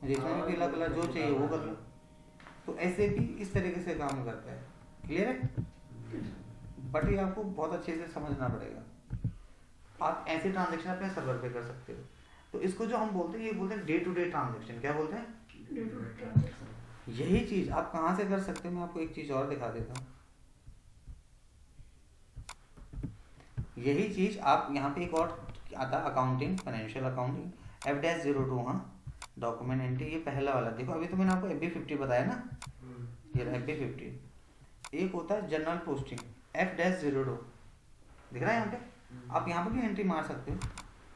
मुझे इसमें भी पीला कलर जो चाहिए वो कर लो। तो ऐसे भी इस तरीके से काम करता है, क्लियर है। बट ये आपको बहुत अच्छे से समझना पड़ेगा। आप ऐसे ट्रांजेक्शन अपने सर्वर पे कर सकते हो। तो इसको जो हम बोलते हैं, ये बोलते हैं डे टू डे ट्रांजेक्शन। क्या बोलते हैं? Day to day transaction. यही चीज आप कहाँ से कर सकते हो, मैं आपको एक चीज और दिखा देता हूँ। यही चीज आप यहाँ पे एक और आता अकाउंटिंग, फाइनेंशियल अकाउंटिंग। F-02 हाँ डॉक्यूमेंट एंट्री, ये पहला वाला देखो। अभी तो मैंने आपको FB50 बताया ना, ये FB50। एक होता है जनरल पोस्टिंग F-02, दिख रहा है यहाँ पे। आप यहाँ पे भी एंट्री मार सकते हो,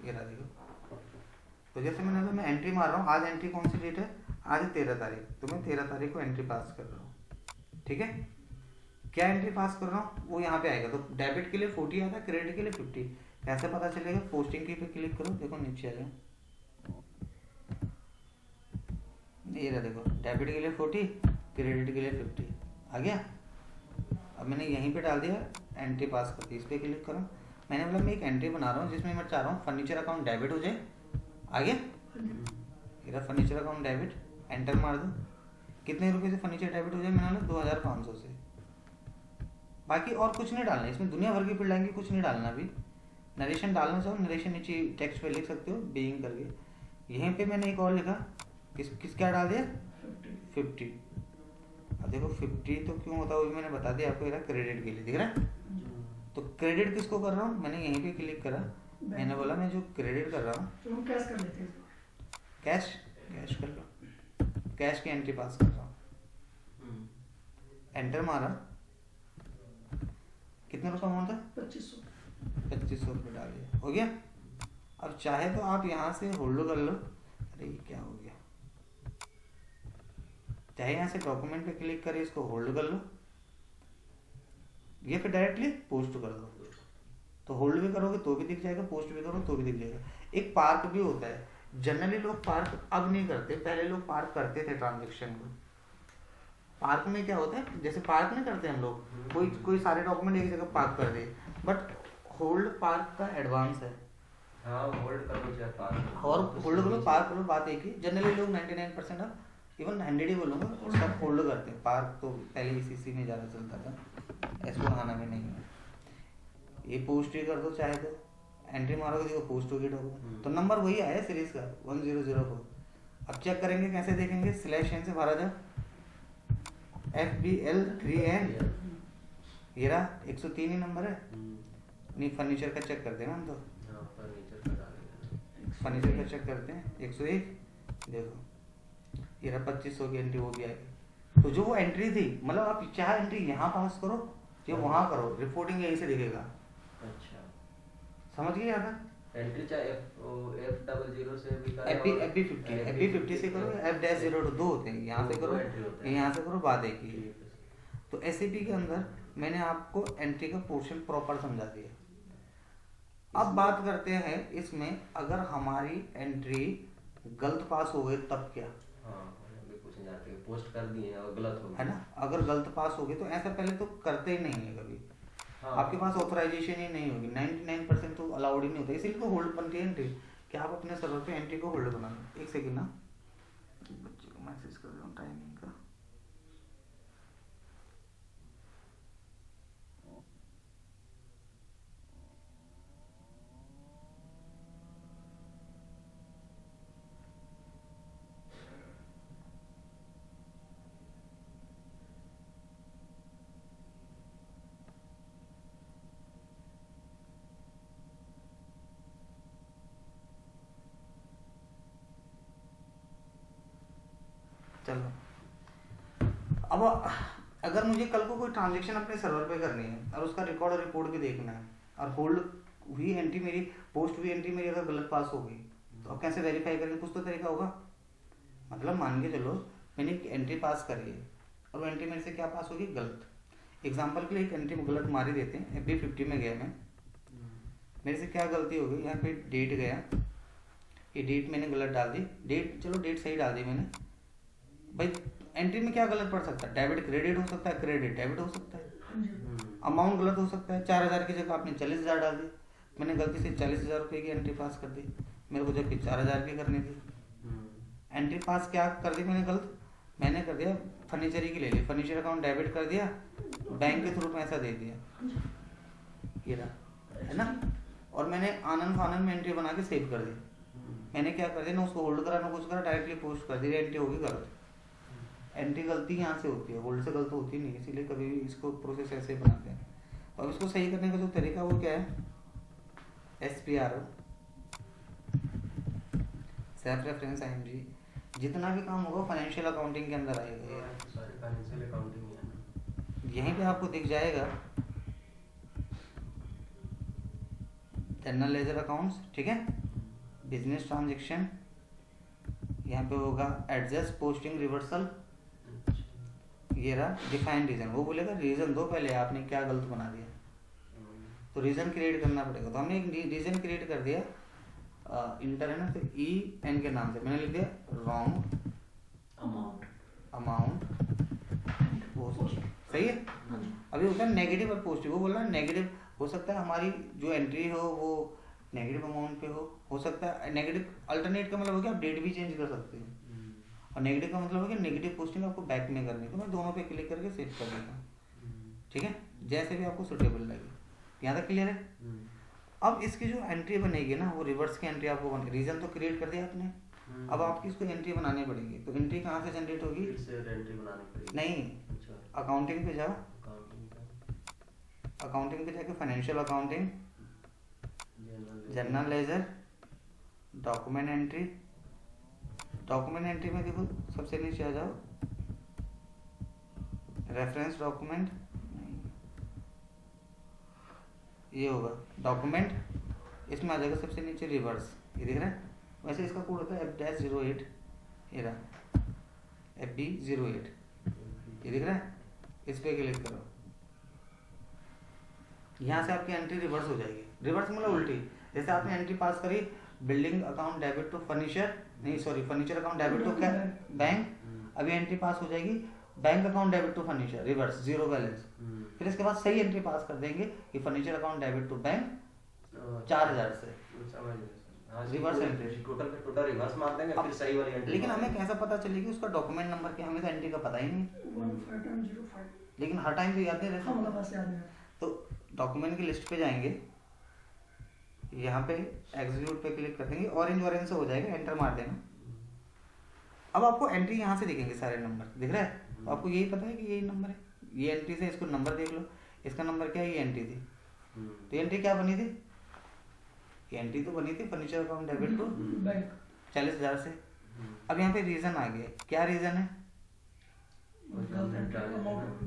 ये रहा देखो। तो जैसे मैंने मैं एंट्री मार रहा हूँ, आज एंट्री कौन सी डेट है, आज है 13 तारीख, तो मैं 13 तारीख को एंट्री पास कर रहा हूँ, ठीक है। क्या एंट्री पास कर रहा हूँ वो यहाँ पे आएगा। तो डेबिट के लिए 40 आता है, क्रेडिट के लिए 50। कैसे पता चलेगा, पोस्टिंग की पे क्लिक करो, देखो नीचे आ जाओ, ये रहा देखो, डेबिट के लिए 40, क्रेडिट के लिए 50 आ गया। अब मैंने यहीं पे डाल दिया एंट्री पास करती, इस पर क्लिक करो। मैंने बोला मैं एक एंट्री बना रहा हूँ जिसमें मैं चाह रहा हूँ फर्नीचर अकाउंट डेबिट हो जाए, आ गया। मेरा फर्नीचर अकाउंट डेबिट, एंटर मार दो। कितने रुपए से फर्नीचर डेबिट हो जाए, मैंने बोला 2500 से। बाकी और कुछ नहीं डालना, इसमें दुनिया भर की फील्ड आएंगी, कुछ नहीं डालना। अभी नरेशन डालना चाहो, नरेशन नीचे टेक्स्ट पे लिख सकते हो, बीइंग करके। यहीं पे मैंने एक और लिखा, किस क्या डाल दिया, 50। अब देखो 50 तो क्यों होता है वो भी मैंने बता दिया आपको, क्रेडिट के लिए, दिख रहा है। तो क्रेडिट किसको कर रहा हूँ, मैंने यहीं पे क्लिक करा, मैंने बोला मैं जो क्रेडिट कर रहा हूँ, तो हम कैश कर लेते हैं, कैश कर लो, कैश की एंट्री पास कर रहा हूँ, एंटर मारा। कितने रुपये अमाउंट था, 2500 रुपये डाल दिया, हो गया। अब चाहे तो आप यहाँ से होल्ड कर लो, अरे ये क्या हो गया, चाहे यहाँ से डॉक्यूमेंट पे क्लिक करें, इसको होल्ड कर लो, ये फिर डायरेक्टली पोस्ट कर दो। तो होल्ड भी करोगे तो भी दिख जाएगा, पोस्ट भी करो तो भी दिख जाएगा। एक पार्क भी होता है, जनरली लोग पार्क अब नहीं करते, पहले लोग पार्क करते थे ट्रांजेक्शन को। पार्क में क्या होता है, जैसे पार्क नहीं करते हम लोग, कोई सारे डॉक्यूमेंट एक जगह पार्क कर दे, बट होल्ड पार्क का एडवांस है। हाँ होल्ड करो चाहे पार्क, और होल्ड करो पार्क करो, बात एक ही। जनरली लोग 99% अब इवन 100 ही बोलूँगा, सब होल्ड करते हैं। पार्क तो पहले ECC में ज़्यादा चलता था, S/4HANA में नहीं है। ये पोस्ट ही कर दो, चाहे तो एंट्री मारोगे देखो पोस्ट होगी डॉक्यूमेंट, तो नंबर वही आया सीरीज का 1004। अब चेक करेंगे, कैसे देखेंगे, /n से भरा जाए, FBL3N, ये रहा 103 ही नंबर है। नहीं फर्नीचर का चेक करते हैं ना हम, तो फर्नीचर का चेक करते हैं, 101 देखो, ये रहा 2500 की एंट्री, वो भी आएगी। तो जो वो एंट्री थी, मतलब आप चाहे एंट्री यहाँ पास करो या वहाँ करो, रिपोर्टिंग यहीं से दिखेगा। अच्छा समझ गए यहाँ एंट्री चाहे F00 से भी FB50 से करो, F-02 दो होते हैं, यहाँ से करो यहाँ से करो, बात एक ही है। तो SAP के अंदर मैंने आपको एंट्री का पोर्शन प्रॉपर समझा दिया। अब बात करते हैं इसमें, अगर हमारी एंट्री गलत पास हो गई तब क्या, पोस्ट कर दिए और गलत हो गया, है ना। अगर गलत पास हो गई तो ऐसा पहले तो करते ही नहीं है कभी। हाँ। आपके पास ऑथराइजेशन ही नहीं होगी, 99% तो अलाउड ही नहीं होता, इसीलिए तो होल्ड बनती है एंट्री, कि आप अपने सर्वर पे एंट्री को होल्ड बना लो। एक सेकेंड ना, बच्चे को मैसेज कर रहा हूँ टाइमिंग का। चलो, अब अगर मुझे कल को कोई ट्रांजेक्शन अपने सर्वर पे करनी है और उसका रिकॉर्ड और रिपोर्ट भी देखना है, और होल्ड हुई एंट्री मेरी, पोस्ट हुई एंट्री मेरी अगर गलत पास हो गई, तो अब कैसे वेरीफाई करेंगे, कुछ तो तरीका होगा। मतलब मान के चलो मैंने एक एंट्री पास करी है और वो एंट्री मेरे से क्या पास होगी, गलत। एग्जाम्पल के लिए एक एंट्री गलत मार ही देते हैं, FB50 में गया मैं, मेरे से क्या गलती हो गई, यहाँ पे डेट गया, ये डेट मैंने गलत डाल दी, डेट चलो डेट सही डाल दी मैंने। भाई एंट्री में क्या गलत पड़ सकता है, डेबिट क्रेडिट हो सकता है, क्रेडिट डेबिट हो सकता है, अमाउंट गलत हो सकता है। 4000 की जगह आपने 40,000 डाल दी, मैंने गलती से 40,000 रुपये की एंट्री पास कर दी, मेरे को जबकि 4,000 की करनी थी। एंट्री पास क्या कर दी मैंने गलत, मैंने कर दिया फर्नीचर ही की ले ली, फर्नीचर अकाउंट डेबिट कर दिया, बैंक के थ्रू पैसा दे दिया, ये रहा, है ना। और मैंने आनंद फानंद में एंट्री बना के सेव कर दी। मैंने क्या कर दिया ना, उसको होल्ड करा ना कुछ करा, डायरेक्टली पोस्ट कर दी, एंट्री होगी गलत। एंट्री गलती यहाँ से होती है, होल्ड से गलत होती नहीं, इसीलिए कभी भी इसको प्रोसेस ऐसे ही बनाते हैं। और इसको सही करने का जो तरीका वो क्या है, SPRO सेल्फ रेफरेंस आईएनजी, जितना भी काम होगा फाइनेंशियल अकाउंटिंग के अंदर आएगा ये। सारी फाइनेंशियल अकाउंटिंग है ना। यहीं पे आपको दिख जाएगा जनरल लेजर अकाउंट्स, ठीक है, बिजनेस ट्रांजेक्शन, यहाँ पे होगा एडजस्ट पोस्टिंग रिवर्सल, ये रहा डिफाइन रीजन। वो बोलेगा रीजन दो पहले आपने क्या गलत बना दिया, तो रीजन क्रिएट करना पड़ेगा। तो हमने एक रीजन क्रिएट कर दिया, इंटर है ना, तो ई एन के नाम से मैंने लिख दिया रॉन्ग अमाउंट पोस्ट, सही है। अभी होता है नेगेटिव और पॉजिटिव, वो बोल रहा है नेगेटिव हो सकता है हमारी जो एंट्री हो वो नेगेटिव अमाउंट पे हो सकता है नेगेटिव। अल्टरनेट का मतलब हो गया आप डेट भी चेंज कर सकते हैं, और नेगेटिव का मतलब हो गया नेगेटिव पोस्टिंग आपको बैक में करनी है, तो मैं दोनों पे क्लिक करके सेव कर देता हूँ, ठीक है, जैसे भी आपको सुटेबल लगे। यहाँ तक क्लियर है। अब इसकी जो एंट्री बनेगी ना वो रिवर्स की एंट्री आपको बनेगी। रीजन तो क्रिएट कर दिया आपने, अब आपकी इसको एंट्री बनानी पड़ेगी। तो एंट्री कहाँ से जनरेट होगी? एंट्री बनानी पड़ेगी। नहीं, अकाउंटिंग पे जाओ, अकाउंटिंग पे जाके financial accounting, general ledger, document entry. Document entry में देखो सबसे नीचे आ जाओ, रेफरेंस डॉक्यूमेंट, ये होगा डॉक्यूमेंट, इसमें आ जाएगा सबसे नीचे रिवर्स, ये दिख रहा है। वैसे इसका कोड होता है F-08, ये रहा FB08, ये दिख रहा है, इस पे क्लिक करो, यहाँ से आपकी एंट्री रिवर्स हो जाएगी। रिवर्स मतलब उल्टी, जैसे आपने एंट्री पास करी building account debit to furniture, नहीं sorry furniture account debit to bank, अभी एंट्री पास हो जाएगी bank account debit to furniture reverse, zero balance. फिर इसके बाद सही एंट्री पास कर देंगे कि furniture account debit to bank 4000 से रिवर्स एंट्री, टोटल रिवर्स मार देंगे, फिर सही वाली एंट्री। लेकिन हमें कैसा पता चलेगी उसका डॉक्यूमेंट नंबर क्या, हमें तो एंट्री का पता ही नहीं, 1505, लेकिन हर टाइम तो याद नहीं हाँ मतलब रहता। बस याद है। तो डॉक्यूमेंट की लिस्ट पे जाएंगे, यहाँ पे एग्जीक्यूट पे क्लिक कर देंगे, ऑरेंज से हो जाएगा, एंटर मार देना। अब आपको एंट्री यहाँ से दिखेंगे सारे नंबर, दिख रहा है, तो आपको यही पता है कि यही नंबर है, ये एंट्री से इसको नंबर देख लो, इसका नंबर क्या है, ये एंट्री थी। तो एंट्री क्या बनी थी, ये एंट्री तो बनी थी furniture account debit to bank 40,000 से। अब यहाँ पे रीजन आ गया, क्या रीजन है,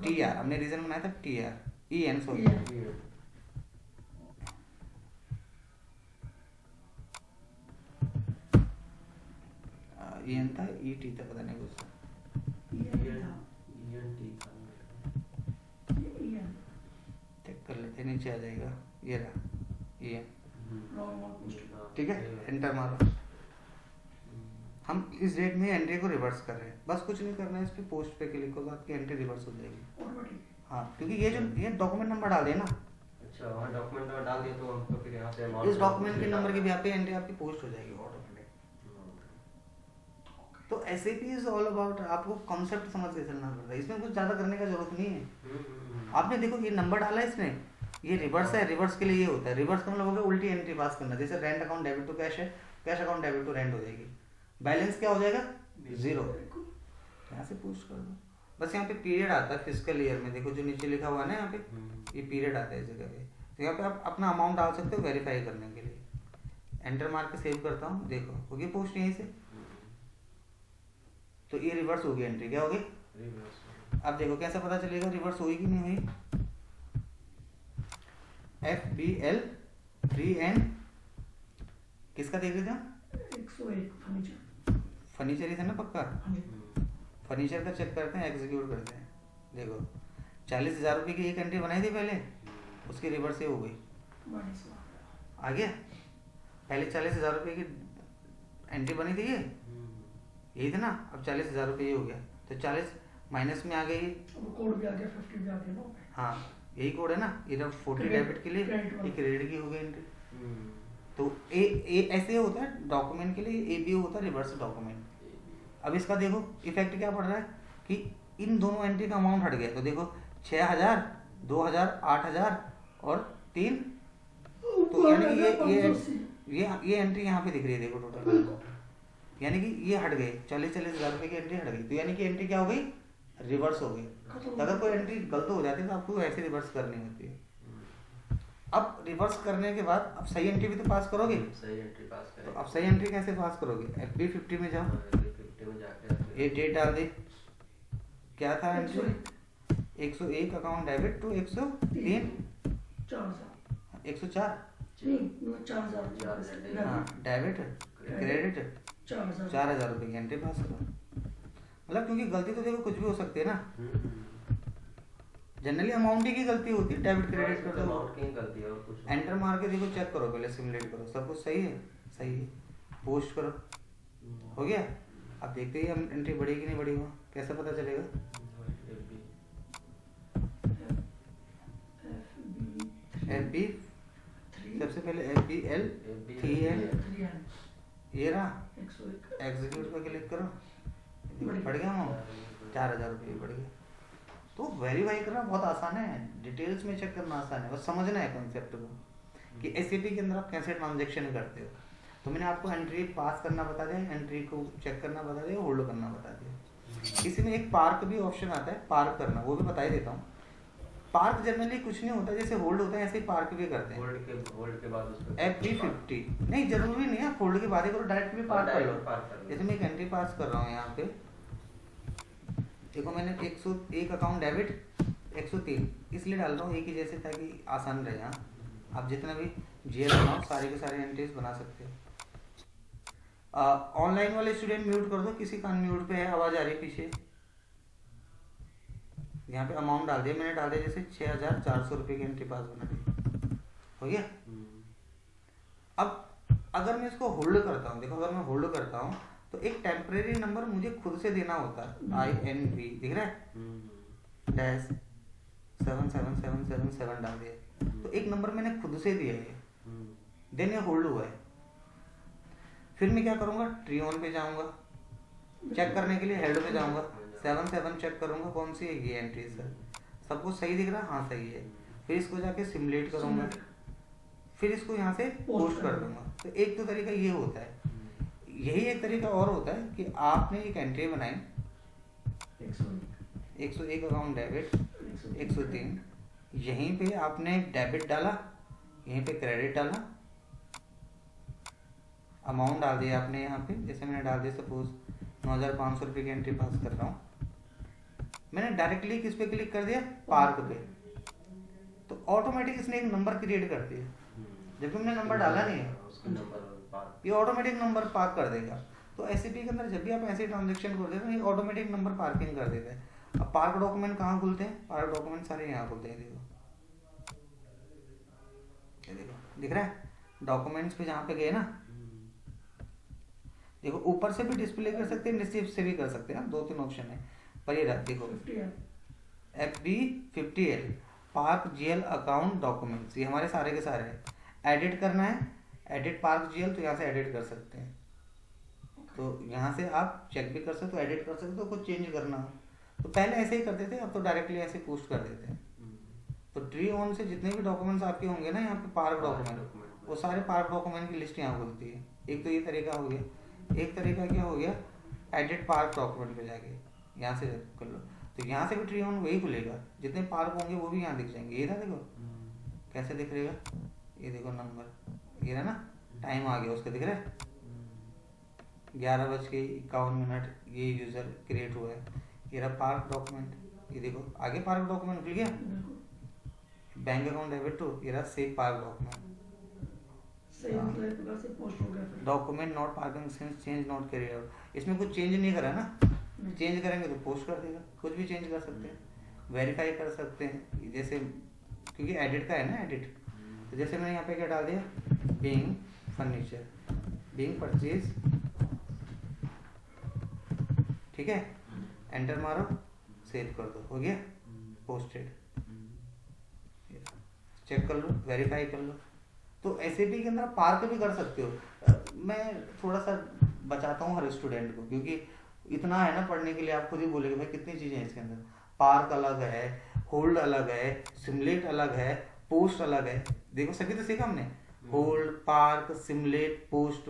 TR, हमने रीजन बनाया था TR, EN सॉरी, EN था ET था पता नहीं कुछ, चेक कर लेते हैं, नीचे आ जाएगा, ये रहा EN, ठीक है, एंटर मारो। हम इस डेट में एंट्री को रिवर्स कर रहे हैं, बस कुछ नहीं करना है, इस पे पोस्ट पे क्लिक करो, आपकी एंट्री रिवर्स हो जाएगी। हाँ, क्योंकि ये जो ये डॉक्यूमेंट नंबर डाल दिया ना, अच्छा वहाँ डॉक्यूमेंट नंबर डाल दिया तो हमको फिर यहाँ से इस डॉक्यूमेंट के नंबर की भी आपकी एंट्री आपकी पोस्ट हो जाएगी ऑटोमेटिक। तो SAP इज ऑल अबाउट, आपको कॉन्सेप्ट समझ के चलना पड़ता है, इसमें कुछ ज्यादा करने का जरूरत नहीं है। आपने देखो ये नंबर डाला है इसने, ये रिवर्स है, रिवर्स के लिए ये होता है, रिवर्स का मतलब होगा उल्टी एंट्री पास करना। जैसे rent account debit to cash है, cash account debit to rent हो जाएगी, बैलेंस क्या हो जाएगा, 0, यहाँ से पोस्ट कर दो। बस यहाँ पे पीरियड आता है फिजिकल ईयर में, देखो जो नीचे लिखा हुआ है ना यहाँ पे, ये पीरियड आता है इस जगह पे, तो यहाँ पे आप अपना अमाउंट डाल सकते हो वेरीफाई करने के लिए। एंटर मार के सेव करता हूँ, देखो हो गई पोस्ट यहीं से, तो ये रिवर्स हो गई एंट्री, क्या हो गई। अब देखो कैसे पता चलेगा रिवर्स हुई कि नहीं हुई, FBL 3N किसका देख रहे थे हम, 101 फर्नीचर, फर्नीचर ही था ना पक्का, हाँ जी। फर्नीचर का चेक करते हैं, एग्जीक्यूट करते हैं। देखो 40,000 रुपये की एक एंट्री बनाई थी पहले, उसकी रिवर्स ही हो गई, आ गया। पहले 40,000 रुपये की एंट्री बनी थी ये, यही था ना, अब 40,000 रुपये ये हो गया, तो 40 माइनस में आ गई, अब कोड भी आ गया, 50 भी आ गया ना। हाँ यही कोड है ना, ये 40 डेबिट के लिए, ये क्रेडिट की हो गई एंट्री। तो ए ऐसे होता है डॉक्यूमेंट के लिए, ABO होता है रिवर्स डॉक्यूमेंट। अब इसका देखो इफेक्ट क्या पड़ रहा है कि इन दोनों एंट्री का अमाउंट हट गया, तो देखो 6,000, 2,000, 8,000 और 3, तो यानी कि ये एंट्री यहाँ पे दिख रही है, देखो टोटल, यानी कि ये हट गए, 40,000 रुपये की एंट्री हट गई, तो यानी कि एंट्री क्या हो गई, रिवर्स हो गई। अगर कोई एंट्री गलत हो जाती है तो आपको ऐसे रिवर्स करनी होती है। अब रिवर्स करने के बाद अब सही एंट्री भी तो पास करोगे, सही एंट्री पास तो करें। अब सही एंट्री कैसे पास करोगे, FB50 में जाओ, 50 में जाके ये डेट डाल दे, क्या था एंट्री 101 अकाउंट डेबिट टू 103 104 नहीं मतलब 4,000 हाँ डेबिट क्रेडिट 4,000 रुपये की एंट्री पास करो। मतलब क्योंकि गलती तो देखो कुछ भी हो सकती है ना, जनरली अमाउंट ही की गलती होती है, डेबिट क्रेडिट कर दो, अमाउंट की गलती है और कुछ एंटर मार के देखो, चेक करो पहले, सिमुलेट करो, सब कुछ सही है, सही है, पोस्ट करो, हो गया। अब देखते ही हम एंट्री बढ़ी कि नहीं बढ़ी, हुआ कैसे पता चलेगा, FB सबसे पहले FBL 3L ये रहा, एग्जीक्यूट पर क्लिक करो, बढ़ गया अमाउंट 4,000 रुपये बढ़ गया। तो वेरीफाई करना बहुत आसान है, डिटेल्स में चेक करना आसान है, बस समझना है कॉन्सेप्ट को कि SAP के अंदर आप कैसे ट्रांजेक्शन करते हो। तो मैंने आपको एंट्री पास करना बता दिया, एंट्री को चेक करना बता दिया, होल्ड करना बता दिया। इसी में एक पार्क भी ऑप्शन आता है, पार्क करना, वो भी बता ही देता हूँ। पार्क जनरली कुछ नहीं होता, जैसे होल्ड होता है ऐसे ही पार्क भी करते हैं। होल्ड के बाद उसको FB50 नहीं जरूरी नहीं है, होल्ड के बाद ही करो, डायरेक्ट भी पार्क कर लो। पार्क कर लो। जैसे मैं एक एंट्री पास कर रहा हूँ यहाँ पे, देखो मैंने 101 अकाउंट डेबिट 103 इसलिए डाल रहा हूँ एक ही जैसे, ताकि आसान रहे। यहाँ आप जितना भी GL बनाओ सारे के सारे एंट्रीज बना सकते हो। ऑनलाइन वाले स्टूडेंट म्यूट कर दो, किसी का म्यूट पे है, आवाज आ रही है पीछे। यहाँ पे अमाउंट डाल दिया मैंने, डाल दिया जैसे 6,400 रुपये की एंट्री पास बना दी, हो गया। अब अगर मैं इसको होल्ड करता हूँ, देखो अगर मैं होल्ड करता हूँ तो एक टेम्परेरी नंबर मुझे खुद से देना होता है, INV दिख रहा है, डैश 77777 डाल दिया, तो एक नंबर मैंने खुद से दिया है, देन ये होल्ड हुआ है। फिर मैं क्या करूँगा, ट्री ऑन पे जाऊँगा, चेक करने के लिए हेड पे जाऊँगा, 7 चेक करूँगा कौन सी है ये एंट्री सर, सब कुछ सही दिख रहा है, हाँ सही है। फिर इसको जाके सिमुलेट करूँगा, फिर इसको यहाँ से पोस्ट कर दूंगा। तो एक तो तरीका ये होता है, यही एक तरीका और होता है कि आपने एक एंट्री बनाई 101 अकाउंट डेबिट 103, यहीं पे आपने डेबिट डाला, यहीं पे क्रेडिट डाला, अमाउंट डाल दिया आपने यहाँ पे, जैसे मैंने डाल दिया सपोज 9,500 रुपये की एंट्री पास कर रहा हूँ, मैंने डायरेक्टली किस पे क्लिक कर दिया, पार्क पे, तो ऑटोमेटिक इसने एक नंबर क्रिएट कर दिया, जबकि मैंने नंबर डाला नहीं है, ये ऑटोमेटिक नंबर पार्क कर देगा। तो SAP के अंदर जब भी आप ऐसे ट्रांजेक्शन करते हैं तो ये ऑटोमेटिक नंबर पार्किंग कर देता है। अब पार्क डॉक्यूमेंट कहाँ खुलते हैं, पार्क डॉक्यूमेंट सारे यहाँ खुलते हैं, देखो ये देखो दिख रहा है, डॉक्यूमेंट्स पे जहाँ पे गए ना, देखो ऊपर से भी डिस्प्ले कर सकते हैं, नीचे से भी कर सकते हैं, 2-3 ऑप्शन है, पर ये रहा देखो FB50L park GL account documents, ये हमारे सारे के सारे हैं। एडिट करना है, एडिट पार्क GL, तो यहाँ से एडिट कर सकते हैं, तो यहाँ से आप चेक भी कर सकते हो, एडिट कर सकते हो, कुछ चेंज करना हो तो पहले ऐसे ही करते थे, अब तो डायरेक्टली ऐसे पोस्ट कर देते हैं। तो ट्री ऑन से जितने भी डॉक्यूमेंट्स आपके होंगे ना यहाँ पे पार्क डॉक्यूमेंट, वो सारे पार्क डॉक्यूमेंट की लिस्ट यहाँ खुलती है। एक तो ये तरीका हो गया, एक तरीका क्या हो गया, एडिट पार्क डॉक्यूमेंट पे जाके यहाँ से कर लो, तो यहाँ से भी ट्री ऑन वही खुलेगा, जितने पार्क होंगे वो भी यहाँ दिख जाएंगे। ये था देखो कैसे दिख रहेगा, ये देखो नंबर ये रहा ना, टाइम आ गया उसका दिख रहा है 11:51, ये यूजर क्रिएट हुआ है, ये रहा पार्क डॉक्यूमेंट, ये देखो आगे पार्क डॉक्यूमेंट खुल गया, बैंक अकाउंट डेबिट टू, ये रहा save park document, document not parking since change not carried out, इसमें कुछ चेंज नहीं करा ना, चेंज करेंगे तो पोस्ट कर देगा, कुछ भी चेंज कर सकते हैं, वेरीफाई कर सकते हैं, जैसे क्योंकि एडिट का है ना एडिट, तो जैसे मैंने यहाँ पे क्या डाल दिया, बीइंग फर्नीचर, बीइंग परचेज, ठीक है, एंटर मारो, सेव कर दो, हो गया पोस्टेड, चेक कर लो, वेरीफाई कर लो। तो SAP के अंदर पार्क भी कर सकते हो। मैं थोड़ा सा बचाता हूँ हर स्टूडेंट को, क्योंकि इतना है ना पढ़ने के लिए, आप खुद ही बोलेंगे भाई कितनी चीज़ें हैं इसके अंदर, पार्क अलग है, होल्ड अलग है, सिमुलेट अलग है, पोस्ट अलग है, देखो सभी तो सीखा हमने, होल्ड, पार्क, सिमुलेट, पोस्ट,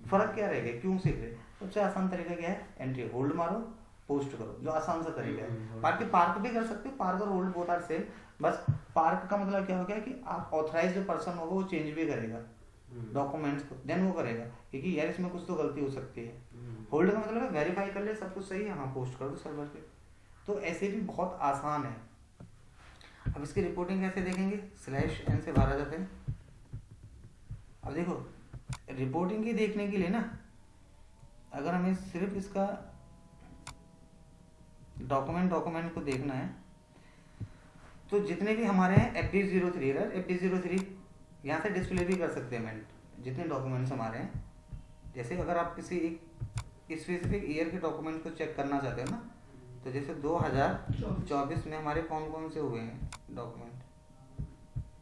फर्क क्या रहेगा, क्यों सीख रहे? सबसे आसान तरीका क्या है, एंट्री होल्ड मारो, पोस्ट करो, जो आसान सा तरीका है। बाकी पार्क भी कर सकते हो, पार्क और होल्ड बोथ आर सेम। बस पार्क का मतलब क्या हो गया कि आप ऑथराइज्ड जो पर्सन होगा वो चेंज भी करेगा डॉक्यूमेंट्स को, देन वो करेगा, क्योंकि यार इसमें कुछ तो गलती हो सकती है। होल्ड का मतलब है वेरीफाई कर ले सब कुछ सही है, हाँ पोस्ट कर दो सर्वर पे। तो ऐसे भी बहुत आसान है। अब इसकी रिपोर्टिंग कैसे देखेंगे, /n से बाहर आ जाते हैं। अब देखो रिपोर्टिंग की देखने के लिए ना, अगर हमें सिर्फ इसका डॉक्यूमेंट को देखना है, तो जितने भी हमारे हैं FB03 यहाँ से डिस्प्ले भी कर सकते हैं जितने डॉक्यूमेंट्स हमारे हैं। जैसे अगर आप किसी एक स्पेसिफिक ईयर के डॉक्यूमेंट को चेक करना चाहते हो ना, तो जैसे 2024 में हमारे कौन कौन से हुए हैं डॉक्यूमेंट,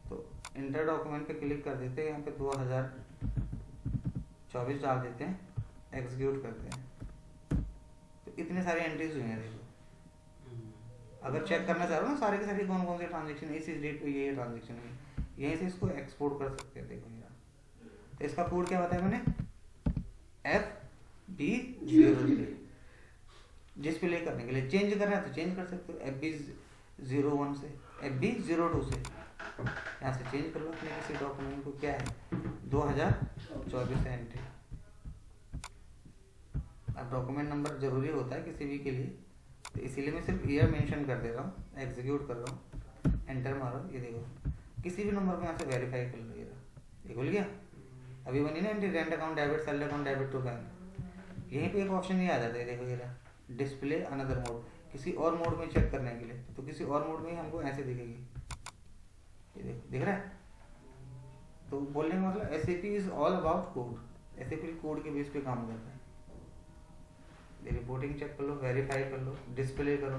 तो इंटर डॉक्यूमेंट पे क्लिक कर देते हैं, यहाँ पे 2024 डाल देते हैं, एग्जीक्यूट करते हैं, तो इतने सारे एंट्रीज हुए हैं। देखो अगर चेक करना चाह रहे हो ना सारे के सारे कौन कौन से ट्रांजेक्शन इस डेट पे ये ट्रांजेक्शन है, यहीं से इसको एक्सपोर्ट कर सकते हैं। देखो यार, तो इसका कोड क्या बताया मैंने, FB03। जिस पे ले करने के लिए चेंज कर रहे हैं तो चेंज कर सकते हो, FB01 से FB02 से यहाँ से चेंज कर लो अपने किसी डॉक्यूमेंट को। क्या है 2024 एंट्री। अब डॉक्यूमेंट नंबर जरूरी होता है किसी भी के लिए, तो इसीलिए मैं सिर्फ ईयर मेंशन कर दे रहा हूँ, एग्जीक्यूट कर रहा हूँ, एंटर मारो। ये देखो किसी भी नंबर को यहाँ से वेरीफाई कर लो। ये खुल गया। अभी बनी ना entry, rent account debit, sale account debit to bank, यहीं पे एक ऑप्शन ये आ जाता है। देखो ये डिस्प्ले अनदर मोड, किसी और मोड में चेक करने के लिए, तो किसी और मोड में हमको ऐसे दिखेगी। ये देखो दिख रहा है। तो बोलने का मतलब SAP is all about code, SAP code के बेस पे काम करता है। रिपोर्टिंग चेक कर लो, वेरीफाई कर लो, डिस्प्ले करो,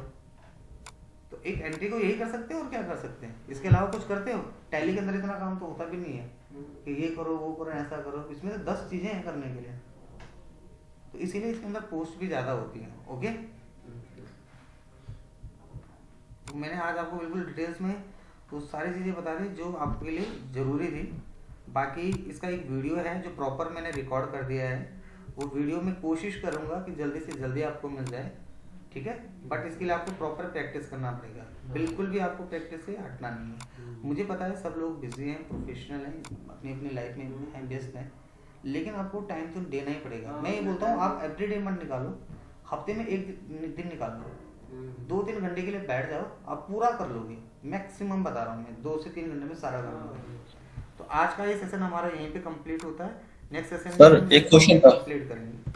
तो एक एंट्री को यही कर सकते हो और क्या कर सकते हैं। इसके अलावा कुछ करते हो, टैली के अंदर इतना काम तो होता भी नहीं है कि ये करो वो करो ऐसा करो, इसमें तो 10 चीजें हैं करने के लिए, तो इसीलिए इसके अंदर पोस्ट भी ज्यादा होती है। ओके, तो मैंने आज आपको बिल्कुल डिटेल्स में तो सारी चीजें बता दी जो आपके लिए जरूरी थी। बाकी इसका एक वीडियो है जो प्रॉपर मैंने रिकॉर्ड कर दिया है, वो वीडियो में कोशिश करूंगा कि जल्दी से जल्दी आपको मिल जाए, ठीक है। बट इसके लिए आपको प्रॉपर प्रैक्टिस करना पड़ेगा, बिल्कुल भी आपको प्रैक्टिस से हटना नहीं है। मुझे पता है सब लोग बिजी हैं, प्रोफेशनल हैं, अपनी अपनी लाइफ में हैं, व्यस्त हैं, लेकिन आपको टाइम तो देना ही पड़ेगा। मैं ये बोलता हूँ आप एवरीडे मत निकालो, हफ्ते में एक दिन निकाल लो, 2-3 घंटे के लिए बैठ जाओ, आप पूरा कर लोगे। मैक्सिमम बता रहा हूँ मैं 2 से 3 घंटे में सारा कर लोगे। तो आज का ये सेशन हमारा यहीं पे कंप्लीट होता है। नेक्स्ट सेशन सर एक क्वेश्चन था, कंप्लीट करेंगे।